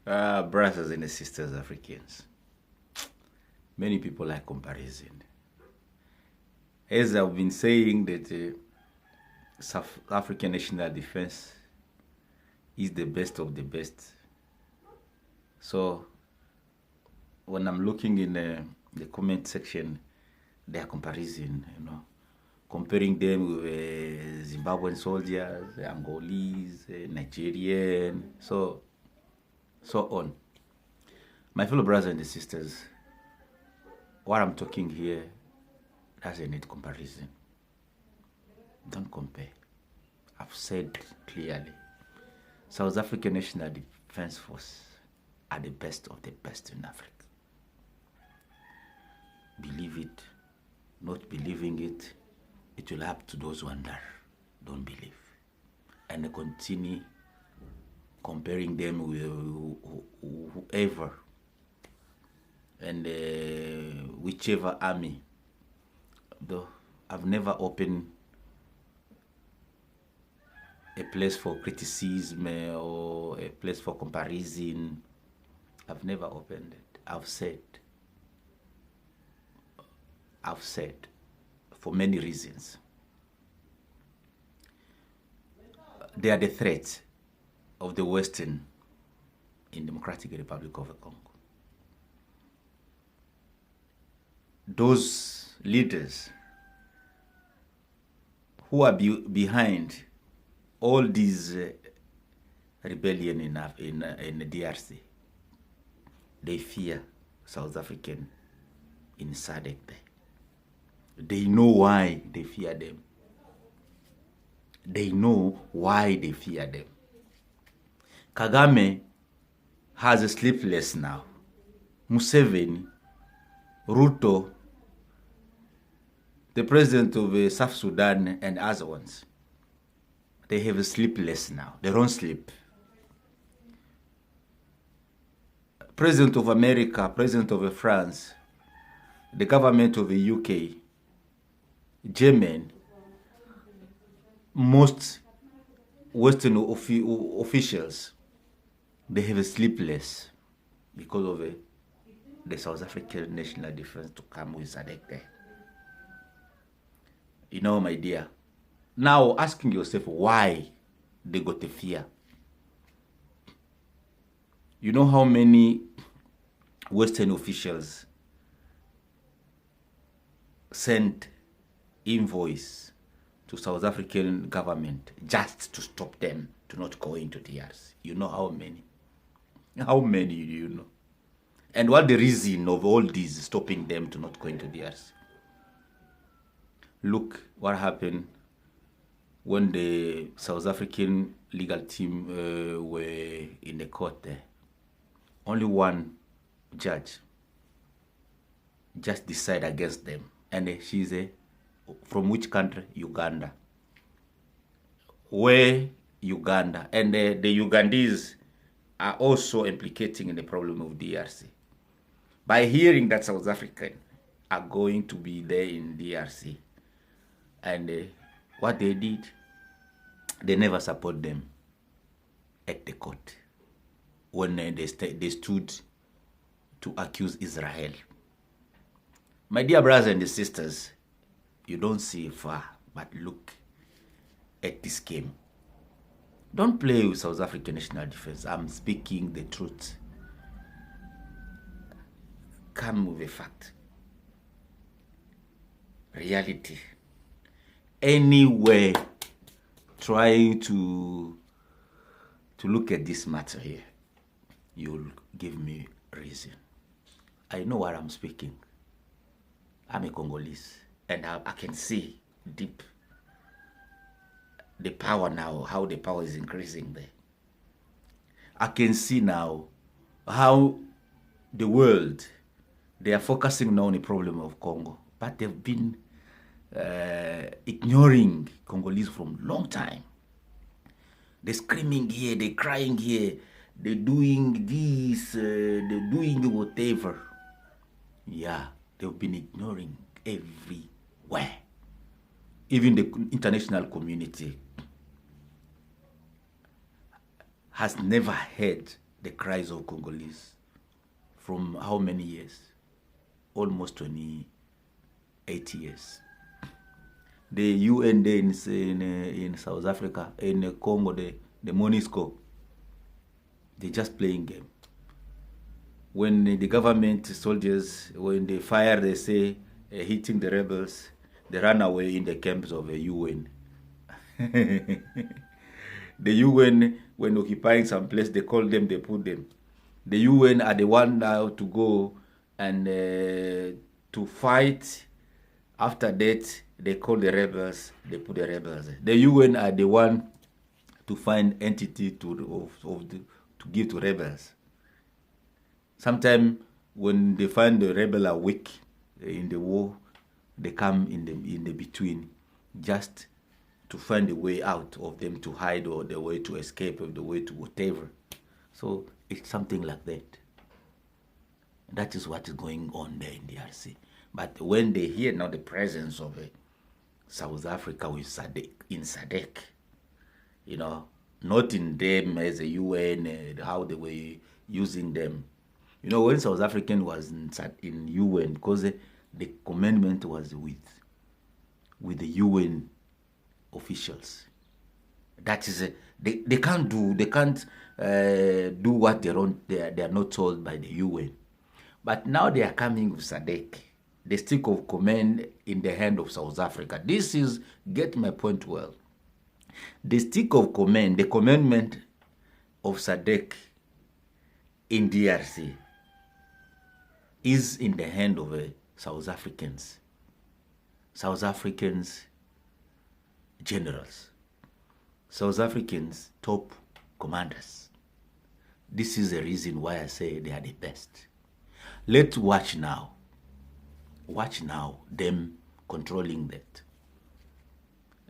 Brothers and sisters, Africans. Many people like comparison. As I've been saying that South African national defense is the best of the best. So when I'm looking in the comment section, they are comparison, comparing them with Zimbabwean soldiers, Angolese, Nigerian, so on. My fellow brothers and sisters, what I'm talking here doesn't need comparison. Don't compare. I've said clearly, South African National Defense Force are the best of the best in Africa. Believe it, not believing it, it will up to those who don't believe. And continue comparing them with whoever and whichever army. Though I've never opened a place for criticism or a place for comparison. I've never opened it. I've said for many reasons. They are the threat of the Western in Democratic Republic of the Congo. Those leaders who are behind all these rebellion in the DRC, they fear South African in SADC. They know why they fear them. They know why they fear them. Kagame has a sleepless now. Museveni, Ruto, the president of South Sudan and other ones, they have a sleepless now. They don't sleep. President of America, President of France, the government of the UK, German, most Western officials, they have a sleepless because of the South African National Defense to come with SADC. My dear, now asking yourself why they got the fear. You know how many Western officials sent invoice to South African government just to stop them to not go into DRC? You know how many? How many do you know? And what the reason of all this stopping them to not go into DRC? Look what happened when the South African legal team were in the court there. Only one judge just decided against them. And she's from which country? Uganda. Where Uganda? And the Ugandese are also implicating in the problem of DRC. By hearing that South African are going to be there in DRC, and what they did, they never support them at the court when they stood to accuse Israel. My dear brothers and sisters, you don't see far, but look at this game. Don't play with South African National Defense. I'm speaking the truth. Come with a fact. Reality. Anyway, trying to look at this matter here, you'll give me reason. I know what I'm speaking. I'm a Congolese, and I can see deep the power now, how the power is increasing there. I can see now how the world, they are focusing now on the problem of Congo, but they've been ignoring Congolese from a long time. They're screaming here, they're crying here, they're doing this, they're doing whatever. Yeah, they've been ignoring everywhere. Even the international community has never heard the cries of Congolese from how many years? Almost 28 years. The UN there in South Africa, in Congo, the MONUSCO, they just playing game. When the government soldiers, when they fire, they say, hitting the rebels, they run away in the camps of the UN. The UN, when occupying some place, they call them, they put them. The UN are the one now to go and to fight. After that, they call the rebels, they put the rebels. The UN are the one to find entity to give to rebels. Sometimes when they find the rebel are weak in the war, they come in the between just to find a way out of them to hide or the way to escape or the way to whatever. So it's something like that. That is what is going on there in DRC. But when they hear now the presence of South Africa with SADC, in SADC, you know, not in them as a UN, how they were using them. You know, when South African was in UN, because the commandment was with the UN officials. That is, they can't do what they are not told by the UN. But now they are coming with SADC, the stick of command in the hand of South Africa. This is, get my point well. The stick of command, the commandment of SADC in DRC is in the hand of South Africans generals, South Africans top commanders. This is the reason why I say they are the best. Let's watch now. Watch now them controlling that.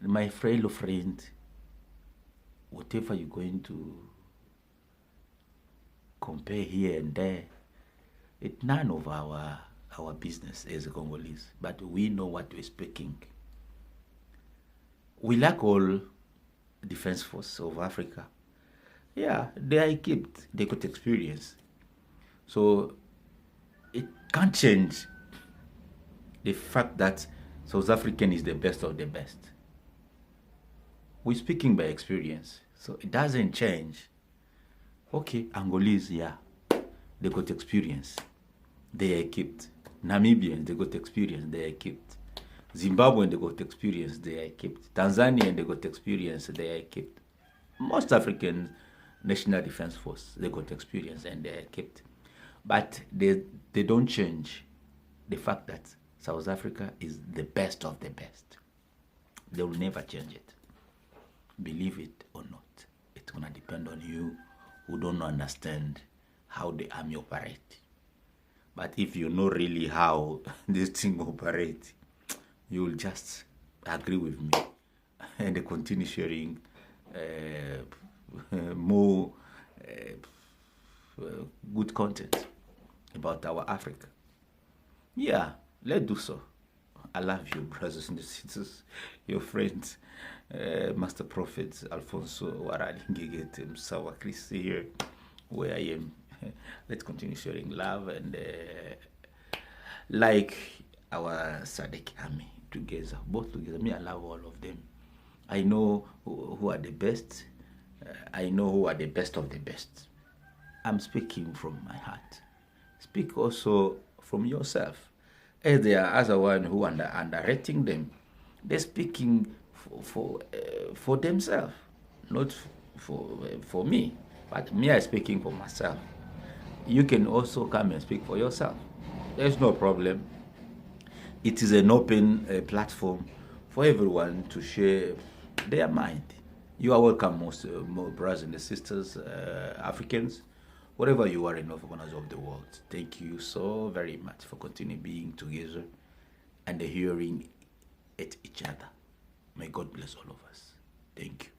My fellow friend, whatever you're going to compare here and there, it's none of our business as a Congolese, but we know what we're speaking. We lack all defense force of Africa. Yeah, they are equipped, they got experience. So it can't change the fact that South African is the best of the best. We're speaking by experience, so it doesn't change. Okay, Angolese, yeah, they got experience, they are equipped. Namibians, they got experience, they are equipped. Zimbabwean, they got experience, they are equipped. Tanzanian, they got experience, they are equipped. Most African National Defense Force, they got experience and they are equipped. But they don't change the fact that South Africa is the best of the best. They will never change it. Believe it or not. It's going to depend on you who don't understand how the army operates. But if you know really how this thing operates, you will just agree with me and continue sharing more good content about our Africa. Yeah, let's do so. I love you, brothers and sisters, your friends, Master Prophet Alfonso Waralingigete Msawa Christi here, where I am. Let's continue sharing love and like our SADC army together, both together. Me, I love all of them. I know who are the best. I know who are the best of the best. I'm speaking from my heart. Speak also from yourself. As there are other ones who are underrating them, they're speaking for themselves, not for me. But me, I'm speaking for myself. You can also come and speak for yourself. There's no problem. It is an open platform for everyone to share their mind. You are welcome, most brothers and sisters, Africans, wherever you are in all corners of the world. Thank you so very much for continuing being together and hearing at each other. May God bless all of us. Thank you.